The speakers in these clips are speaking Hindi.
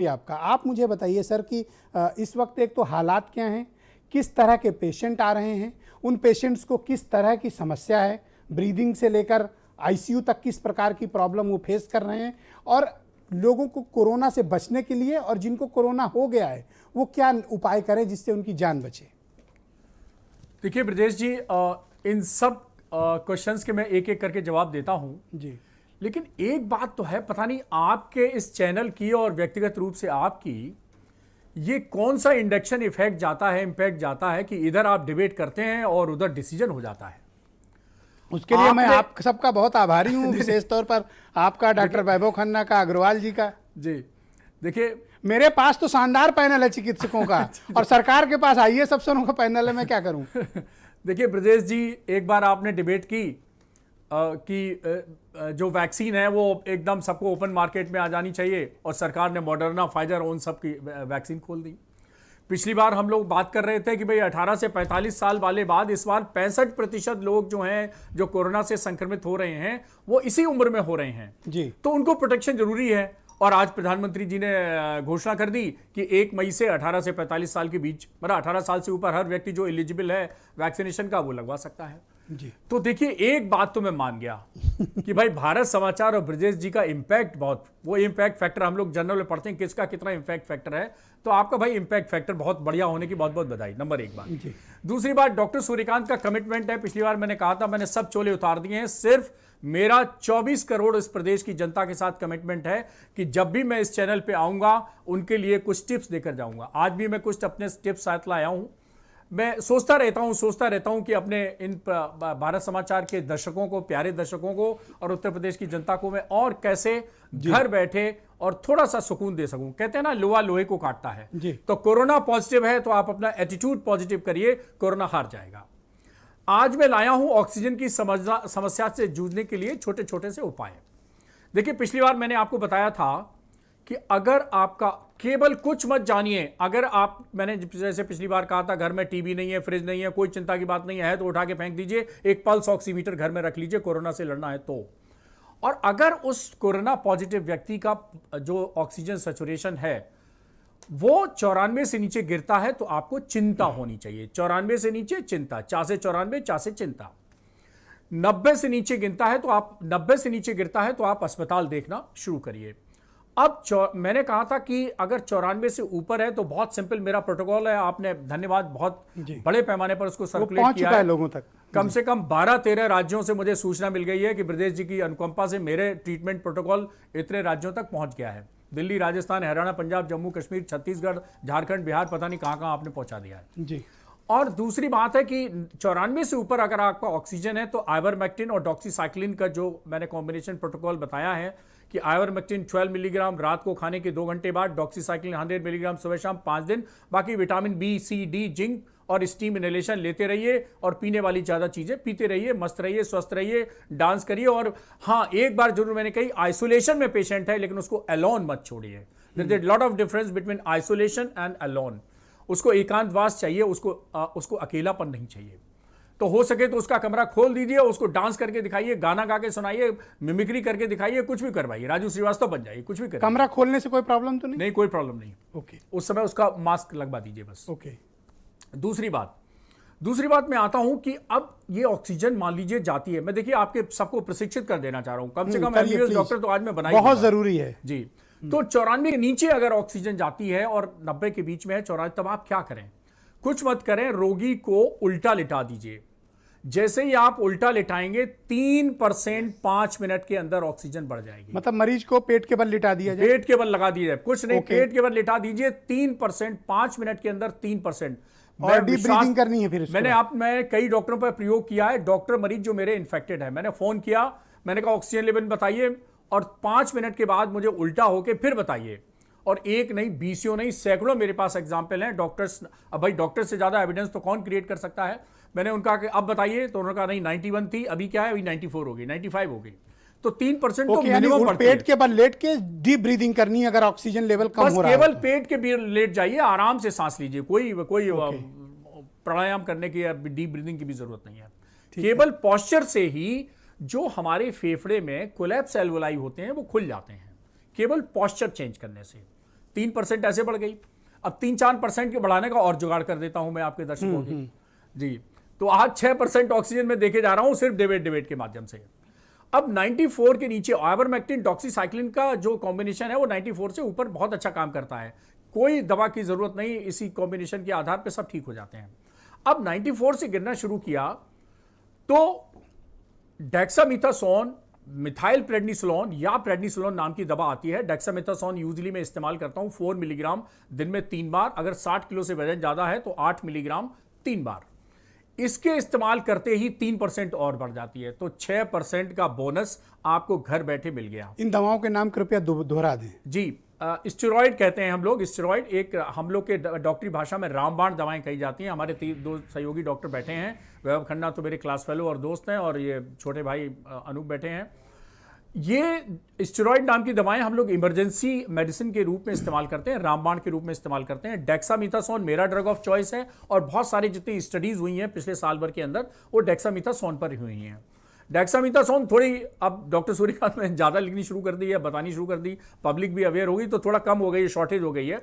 आपका। आप मुझे बताइए सर कि इस वक्त एक तो हालात क्या हैं, किस तरह के पेशेंट आ रहे हैं, उन पेशेंट्स को किस तरह की समस्या है, ब्रीदिंग से लेकर आईसीयू तक किस प्रकार की प्रॉब्लम वो फेस कर रहे हैं, और लोगों को कोरोना से बचने के लिए और जिनको कोरोना हो गया है वो क्या उपाय करें जिससे उनकी जान बचे। देखिए ब्रजेश जी, इन सब क्वेश्चंस के मैं एक एक करके जवाब देता हूं जी। लेकिन एक बात तो है, पता नहीं आपके इस चैनल की और व्यक्तिगत रूप से आपकी ये कौन सा इंडक्शन इफेक्ट जाता है, इम्पैक्ट जाता है कि इधर आप डिबेट करते हैं और उधर डिसीजन हो जाता है। उसके लिए मैं आप सबका बहुत आभारी हूं, विशेष तौर पर आपका, डॉक्टर वैभव खन्ना का, अग्रवाल जी का। जी देखिए, मेरे पास तो शानदार पैनल है चिकित्सकों का और सरकार के पास आईएएस अफसरों का पैनल है, मैं क्या करूं। देखिए ब्रजेश जी, एक बार आपने डिबेट की कि जो वैक्सीन है वो एकदम सबको ओपन मार्केट में आ जानी चाहिए और सरकार ने मॉडर्ना, फाइजर उन सब की वैक्सीन खोल दी। पिछली बार हम लोग बात कर रहे थे कि भाई 18 से 45 साल वाले बाद इस बार 65% लोग जो हैं जो कोरोना से संक्रमित हो रहे हैं वो इसी उम्र में हो रहे हैं जी। तो उनको प्रोटेक्शन जरूरी है। और आज प्रधानमंत्री जी ने घोषणा कर दी कि 1 मई से 18 से 45 साल के बीच, मतलब 18 साल से ऊपर हर व्यक्ति जो एलिजिबल है वैक्सीनेशन का वो लगवा सकता है। जी। तो देखिए, एक बात तो मैं मान गया कि भाई भारत समाचार और ब्रजेश जी का इंपैक्ट बहुत, वो इंपैक्ट फैक्टर हम लोग जनरल में पढ़ते हैं किसका कितना इंपैक्ट फैक्टर है, तो आपका भाई इंपैक्ट फैक्टर बहुत बढ़िया होने की बहुत बहुत बधाई, नंबर एक बात। दूसरी बात, डॉक्टर सूर्यकांत का कमिटमेंट है, पिछली बार मैंने कहा था मैंने सब चोले उतार दिए हैं, सिर्फ मेरा 24 करोड़ इस प्रदेश की जनता के साथ कमिटमेंट है कि जब भी मैं इस चैनल पे आऊंगा उनके लिए कुछ टिप्स देकर जाऊंगा। आज भी मैं कुछ अपने टिप्स साथ लाया हूं। मैं सोचता रहता हूं कि अपने इन भारत समाचार के दर्शकों को, प्यारे दर्शकों को और उत्तर प्रदेश की जनता को मैं और कैसे घर बैठे और थोड़ा सा सुकून दे सकूं। कहते हैं ना, लोहा लोहे को काटता है। तो कोरोना पॉजिटिव है तो आप अपना एटीट्यूड पॉजिटिव करिए, कोरोना हार जाएगा। आज मैं लाया हूं ऑक्सीजन की समस्या से जूझने के लिए छोटे छोटे से उपाय। देखिए, पिछली बार मैंने आपको बताया था कि अगर आपका केवल कुछ मत जानिए, अगर आप, मैंने जैसे पिछली बार कहा था घर में टीवी नहीं है, फ्रिज नहीं है, कोई चिंता की बात नहीं है तो उठा के फेंक दीजिए, एक पल्स ऑक्सीमीटर घर में रख लीजिए, कोरोना से लड़ना है तो। और अगर उस कोरोना पॉजिटिव व्यक्ति का जो ऑक्सीजन सैचुरेशन है वो 94 से नीचे गिरता है तो आपको चिंता होनी चाहिए। 94 से नीचे चिंता, 4 से 94, 4 से चिंता। 90 से नीचे गिरता है तो आप अस्पताल देखना शुरू करिए। अब मैंने कहा था कि अगर 94 से ऊपर है तो बहुत सिंपल मेरा प्रोटोकॉल है, आपने धन्यवाद बहुत बड़े पैमाने पर उसको सर्कुलेट किया है लोगों तक। कम से कम 12-13 राज्यों से मुझे सूचना मिल गई है कि ब्रजेश जी की अनुकंपा से मेरे ट्रीटमेंट प्रोटोकॉल इतने राज्यों तक पहुंच गया है। दिल्ली, राजस्थान, हरियाणा, पंजाब, जम्मू कश्मीर, छत्तीसगढ़, झारखंड, बिहार, पता नहीं कहां कहां आपने पहुंचा दिया है जी। और दूसरी बात है कि 94 से ऊपर अगर आपका ऑक्सीजन है तो आइवरमेक्टिन और डॉक्सीसाइक्लिन का जो मैंने कॉम्बिनेशन प्रोटोकॉल बताया है कि आइवरमेक्टिन 12 मिलीग्राम रात को खाने के 2 घंटे बाद, डॉक्सीसाइक्लिन 100 मिलीग्राम सुबह शाम 5 दिन, बाकी विटामिन बी, सी, डी, जिंक और स्टीम इनहेलेशन लेते रहिए और पीने वाली ज्यादा चीजें पीते रहिए, मस्त रहिए, स्वस्थ रहिए, डांस करिए। और हाँ, एक बार जरूर मैंने कही, आइसोलेशन में पेशेंट है लेकिन उसको अलोन मत छोड़िए। There is lot of difference between isolation and alone. उसको एकांतवास चाहिए, उसको अकेलापन नहीं चाहिए। तो हो सके तो उसका कमरा खोल दीजिए, उसको डांस करके दिखाइए, गाना गा के सुनाइए, मिमिक्री करके दिखाइए, कुछ भी करवाइए, राजू श्रीवास्तव बन जाइए, कुछ भी करिए। कमरा खोलने से कोई प्रॉब्लम तो नहीं? नहीं, कोई प्रॉब्लम नहीं। ओके। उस समय उसका मास्क लगवा दीजिए बस। ओके। दूसरी बात मैं आता हूं कि अब ये ऑक्सीजन मान लीजिए जाती है, मैं देखिए आपके सबको प्रशिक्षित कर देना चाह रहा हूं, कम से कम एमबीबीएस डॉक्टर तो आज मैं बनाई, बहुत जरूरी है जी। तो 94 के नीचे अगर ऑक्सीजन जाती है और 90 के बीच में है 94, तब आप क्या करें? कुछ मत करें, रोगी को उल्टा लिटा दीजिए। जैसे ही आप उल्टा लिटाएंगे 3% 5 मिनट के अंदर ऑक्सीजन बढ़ जाएगी। मतलब मरीज को पेट के बल लिटा दिया जाए? पेट के बल लगा दिया जाए, कुछ नहीं, पेट के बल लिटा दीजिए। 3% 5 मिनट के अंदर 3%। और डीप ब्रीथिंग करनी है फिर। मैं कई डॉक्टरों पर प्रयोग किया है। डॉक्टर मरीज जो मेरे इन्फेक्टेड है, मैंने फोन किया, मैंने कहा ऑक्सीजन लेवल बताइए और 5 मिनट के बाद मुझे उल्टा होके फिर बताइए। और एक नहीं, 20 नहीं, सैकड़ों मेरे पास एग्जाम्पल हैं। डॉक्टर्स, अब भाई डॉक्टर से ज्यादा एविडेंस तो कौन क्रिएट कर सकता है। मैंने उनका कि अब बताइए, तो उन्होंने कहा नहीं 91 थी, अभी क्या है, अभी 94 हो गई, 95 हो गई। तो 3% तो मिनिमम पड़ती है। पेट के बल लेट के डीप ब्रीदिंग करनी है अगर ऑक्सीजन लेवल कम हो रहा है। केवल पेट के लेट जाइए, आराम से सांस लीजिए, कोई प्राणायाम करने की या डीप ब्रीदिंग की भी जरूरत नहीं है। केवल पॉस्चर से ही जो हमारे फेफड़े में कोलैप्स एल्वोलाई होते हैं वो खुल जाते हैं, केवल पॉस्चर चेंज करने से। 3% ऐसे बढ़ गई। अब 3-4% के बढ़ाने का और जुगाड़ कर देता हूं मैं आपके दर्शकों की जी। तो आज 6% ऑक्सीजन में देखे जा रहा हूं सिर्फ डिबेट के माध्यम से। अब 94 के नीचे आइवरमेक्टिन डॉक्सीसाइक्लिन का जो कॉम्बिनेशन है वो 94 से ऊपर बहुत अच्छा काम करता है, कोई दवा की जरूरत नहीं, इसी कॉम्बिनेशन के आधार पर सब ठीक हो जाते हैं। अब 94 से गिरना शुरू किया तो डेक्सामेथासोन, मिथाइल प्रेडनिसोलोन या प्रेडनिसोलोन नाम की दवा आती है। डेक्सामेथासोन यूजुअली मैं इस्तेमाल करता हूं 4 मिलीग्राम दिन में 3 बार, अगर 60 किलो से वजन ज्यादा है तो 8 मिलीग्राम 3 बार। इसके इस्तेमाल करते ही 3% और बढ़ जाती है, तो 6% का बोनस आपको घर बैठे मिल गया। इन दवाओं के नाम कृपया दोहरा दें। जी, स्टेरॉइड कहते हैं हम लोग। स्टेरॉइड एक हम लोग के डॉक्टरी भाषा में रामबाण दवाएं कही जाती हैं। हमारे 2 सहयोगी डॉक्टर बैठे हैं, वैभव खन्ना तो मेरे क्लास फेलो और दोस्त हैं, और ये छोटे भाई अनूप बैठे हैं। ये स्टेरॉइड नाम की दवाएं हम लोग इमरजेंसी मेडिसिन के रूप में इस्तेमाल करते हैं, रामबाण के रूप में इस्तेमाल करते हैं। डेक्सामेथासोन मेरा ड्रग ऑफ चॉइस है, और बहुत सारी जितनी स्टडीज हुई हैं पिछले साल भर के अंदर वो डेक्सामेथासोन पर हुई हैं। डेक्सामेथासोन थोड़ी अब डॉक्टर सूर्यकांत ने ज्यादा लिखनी शुरू कर दी है, बतानी शुरू कर दी, पब्लिक भी अवेयर होगी तो थोड़ा कम हो गई है, शॉर्टेज हो गई है।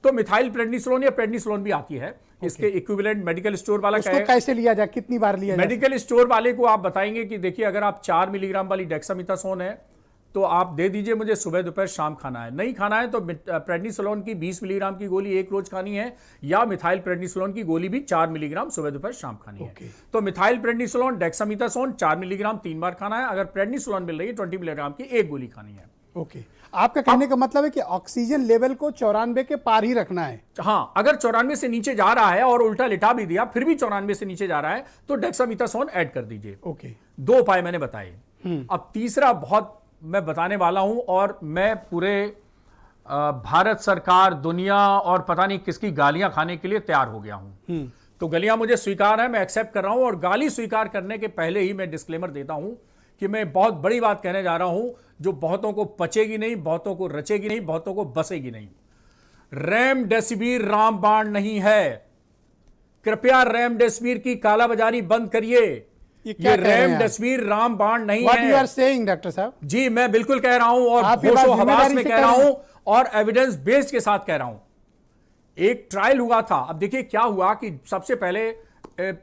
तो मिथाइल प्रेडनिसोलोन या प्रेडनिसोलोन भी आती है। इसके इक्विवेलेंट मेडिकल स्टोर वाला कैसे लिया जाए, कितनी बार लिया जाए? मेडिकल स्टोर वाले को आप बताएंगे कि देखिए अगर आप 4 मिलीग्राम वाली डेक्सामेथासोन है तो आप दे दीजिए, मुझे सुबह दोपहर शाम खाना है। नहीं खाना है तो प्रेडनिसोलोन की 20 मिलीग्राम की गोली एक रोज खानी है, या मिथाइल प्रेडनिसोलोन की गोली भी 4 मिलीग्राम सुबह दोपहर शाम खानी है। तो मिथाइल प्रेडनिसोलोन, डेक्सामेथासोन 4 मिलीग्राम 3 बार खाना है। अगर प्रेडनिसोलोन मिल रही है 20 मिलीग्राम की एक गोली खानी है। ओके, आपका कहने का मतलब है कि ऑक्सीजन लेवल को 94 के पार ही रखना है। हाँ, अगर 94 से नीचे जा रहा है और उल्टा लिटा भी दिया फिर भी 94 से नीचे जा रहा है तो डेक्सामेथासोन ऐड कर दीजिए। ओके, 2 उपाय मैंने बताए। अब तीसरा बहुत मैं बताने वाला हूं, और मैं पूरे भारत सरकार, दुनिया और पता नहीं किसकी गालियां खाने के लिए तैयार हो गया हूं। तो गालियां मुझे स्वीकार है, मैं एक्सेप्ट कर रहा हूं, और गाली स्वीकार करने के पहले ही मैं डिस्क्लेमर देता हूं कि मैं बहुत बड़ी बात कहने जा रहा हूं जो बहुतों को पचेगी नहीं, बहुतों को रचेगी नहीं, बहुतों को बसेगी नहीं। रेमडेसिविर रामबाण नहीं है। कृपया रेमडेसिविर की कालाबाजारी बंद करिए। ये रेमडेसिविर रामबाण नहीं है। What you are saying, doctor साहब? जी, मैं बिल्कुल कह रहा हूं, और होशो हवास में कह रहा हूं, और एविडेंस बेस्ड के साथ कह रहा हूं। एक ट्रायल हुआ था। अब देखिए क्या हुआ कि सबसे पहले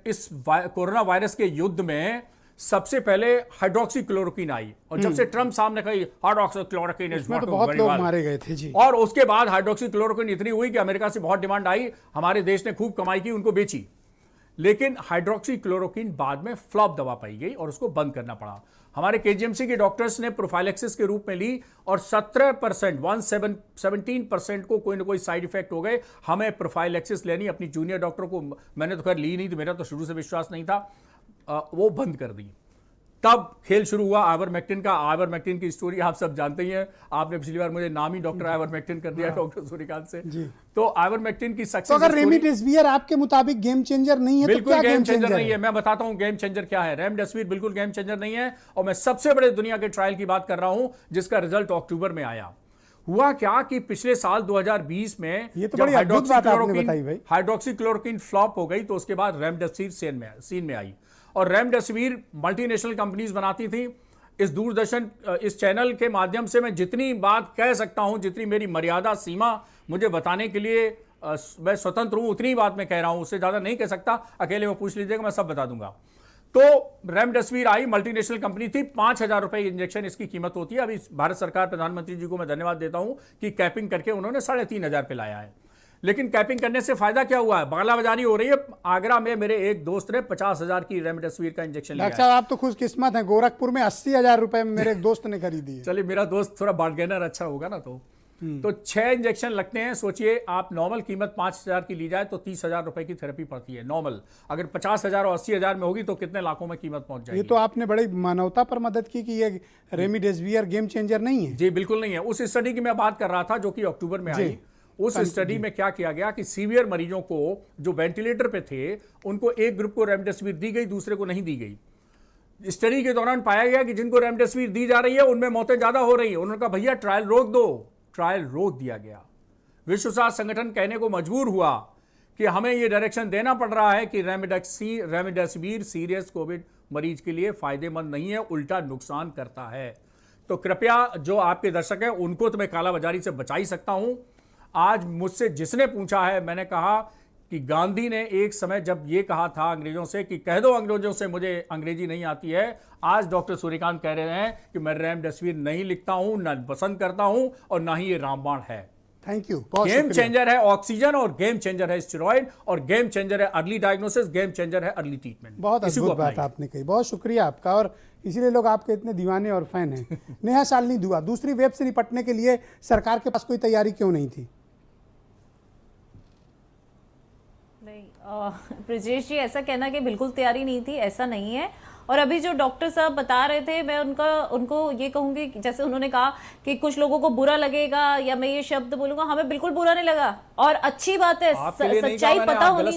इस कोरोना वायरस के युद्ध में सबसे पहले हाइड्रोक्सीक्लोरोक्विन आई, और जब से ट्रम्प साहब ने कही हाइड्रोक्सीक्लोरोक्विन इज तो बहुत लोग मारे गए थे जी। और उसके बाद हाइड्रोक्सीक्लोरोक्विन इतनी हुई कि अमेरिका से बहुत डिमांड आई, हमारे देश ने खूब कमाई की, उनको बेची। लेकिन हाइड्रोक्सीक्लोरोक्विन बाद में फ्लॉप दवा पाई गई और उसको बंद करना पड़ा। हमारे केजीएमसी के डॉक्टर्स ने प्रोफाइलेक्सिस के रूप में ली, और 17% को कोई ना कोई साइड इफेक्ट हो गए। हमें प्रोफाइलेक्सिस लेनी, अपनी जूनियर डॉक्टरों को, मैंने तो खैर ली नहीं, तो मेरा तो शुरू से विश्वास नहीं था, वो बंद कर दी। तब खेल शुरू हुआ आइवरमेक्टिन का। आइवरमेक्टिन की स्टोरी आप सब जानते ही हैं, आपने पिछली बार मुझे नाम ही डॉक्टर आइवरमेक्टिन कर दिया डॉक्टर सूर्यकांत से जी। तो आइवरमेक्टिन की सक्सेस, तो अगर रेमडेसिविर आपके मुताबिक गेम चेंजर नहीं है, बिल्कुल तो क्या गेम चेंजर नहीं है। मैं बताता हूं गेम चेंजर क्या है। रेमडेसिविर बिल्कुल गेम चेंजर नहीं है, और मैं सबसे बड़े दुनिया के ट्रायल की बात कर रहा हूं जिसका रिजल्ट अक्टूबर में आया। हुआ क्या कि पिछले साल 2020 में जब हाइड्रोक्सीक्लोरोक्विन फ्लॉप हो गई तो उसके बाद रेमडेसिविर सीन में आई, और रेमडेसिविर मल्टीनेशनल कंपनीज बनाती थी। इस दूरदर्शन, इस चैनल के माध्यम से मैं जितनी बात कह सकता हूं, जितनी मेरी मर्यादा सीमा मुझे बताने के लिए मैं स्वतंत्र हूं, उतनी बात मैं कह रहा हूं, उससे ज्यादा नहीं कह सकता। अकेले में पूछ लीजिएगा, मैं सब बता दूंगा। तो रेमडेसिविर आई, मल्टीनेशनल कंपनी थी, 5,000 रुपए इंजेक्शन इसकी कीमत होती है। अभी भारत सरकार, प्रधानमंत्री जी को मैं धन्यवाद देता हूं कि कैपिंग करके उन्होंने 3,500 पे लाया है। लेकिन कैपिंग करने से फायदा क्या हुआ है? बालाबाजारी हो रही है। आगरा में मेरे एक दोस्त ने 50,000 की रेमडेसिविर का इंजेक्शन लिया। डॉक्टर साहब, आप तो खुशकिस्मत हैं, गोरखपुर में 80,000 रुपए में मेरे एक दोस्त ने खरीदी है। चलिए, मेरा दोस्त थोड़ा बार्गेनर अच्छा होगा ना। तो 6 इंजेक्शन लगते हैं। सोचिए, आप नॉर्मल कीमत 5,000 की ली जाए तो 30,000 रुपए की थेरेपी पड़ती है नॉर्मल। अगर 50,000 और 80,000 में होगी तो कितने लाखों में कीमत पहुंच जाएगी। ये तो आपने बड़ी मानवता पर मदद की कि ये रेमडेसिविर गेम चेंजर नहीं है। जी बिल्कुल नहीं है। उस स्टडी की मैं बात कर रहा था जो कि अक्टूबर में आई। उस स्टडी में क्या किया गया कि सीवियर मरीजों को जो वेंटिलेटर पे थे उनको एक ग्रुप को रेमडेसिविर दी गई, दूसरे को नहीं दी गई। स्टडी के दौरान पाया गया कि जिनको रेमडेसिविर दी जा रही है उनमें मौतें ज्यादा हो रही है। उन्होंने कहा भैया ट्रायल रोक दो। ट्रायल रोक दिया गया। विश्व स्वास्थ्य संगठन कहने को मजबूर हुआ कि हमें यह डायरेक्शन देना पड़ रहा है कि रेमडेसिविर सीरियस कोविड मरीज के लिए फायदेमंद नहीं है, उल्टा नुकसान करता है। तो कृपया जो आपके दर्शक हैं उनको तो मैं कालाबाजारी से बचा ही सकता हूं। आज मुझसे जिसने पूछा है, मैंने कहा कि गांधी ने एक समय जब ये कहा था अंग्रेजों से कि कह दो अंग्रेजों से मुझे अंग्रेजी नहीं आती है, आज डॉक्टर सूर्यकांत कह रहे हैं कि मैं रेमडेसिविर नहीं लिखता हूं, ना पसंद करता हूं, और ना ही ये रामबाण है। थैंक यू, बहुत गेम शुक्रिया। चेंजर है ऑक्सीजन, और गेम चेंजर है स्टेरॉइड, और गेम चेंजर है अर्ली डायग्नोसिस, गेम चेंजर है अर्ली ट्रीटमेंट। बहुत अद्भुत बात आपने कही, बहुत शुक्रिया आपका, और इसीलिए लोग आपके इतने दीवाने और फैन हैं। नेहा शालिनी दुआ, दूसरी वेव से निपटने के लिए सरकार के पास कोई तैयारी क्यों नहीं थी? नहीं, ब्रिजेश जी, ऐसा कहना कि बिल्कुल तैयारी नहीं थी, ऐसा नहीं है। और अभी जो डॉक्टर साहब बता रहे थे, मैं उनको ये कहूंगी, जैसे उन्होंने कहा कि कुछ लोगों को बुरा लगेगा या मैं ये शब्द बोलूंगा, हमें बिल्कुल बुरा नहीं लगा, और अच्छी बात है, आपके लिए नहीं कहा सच्चाई मैंने, पता आप होनी गलत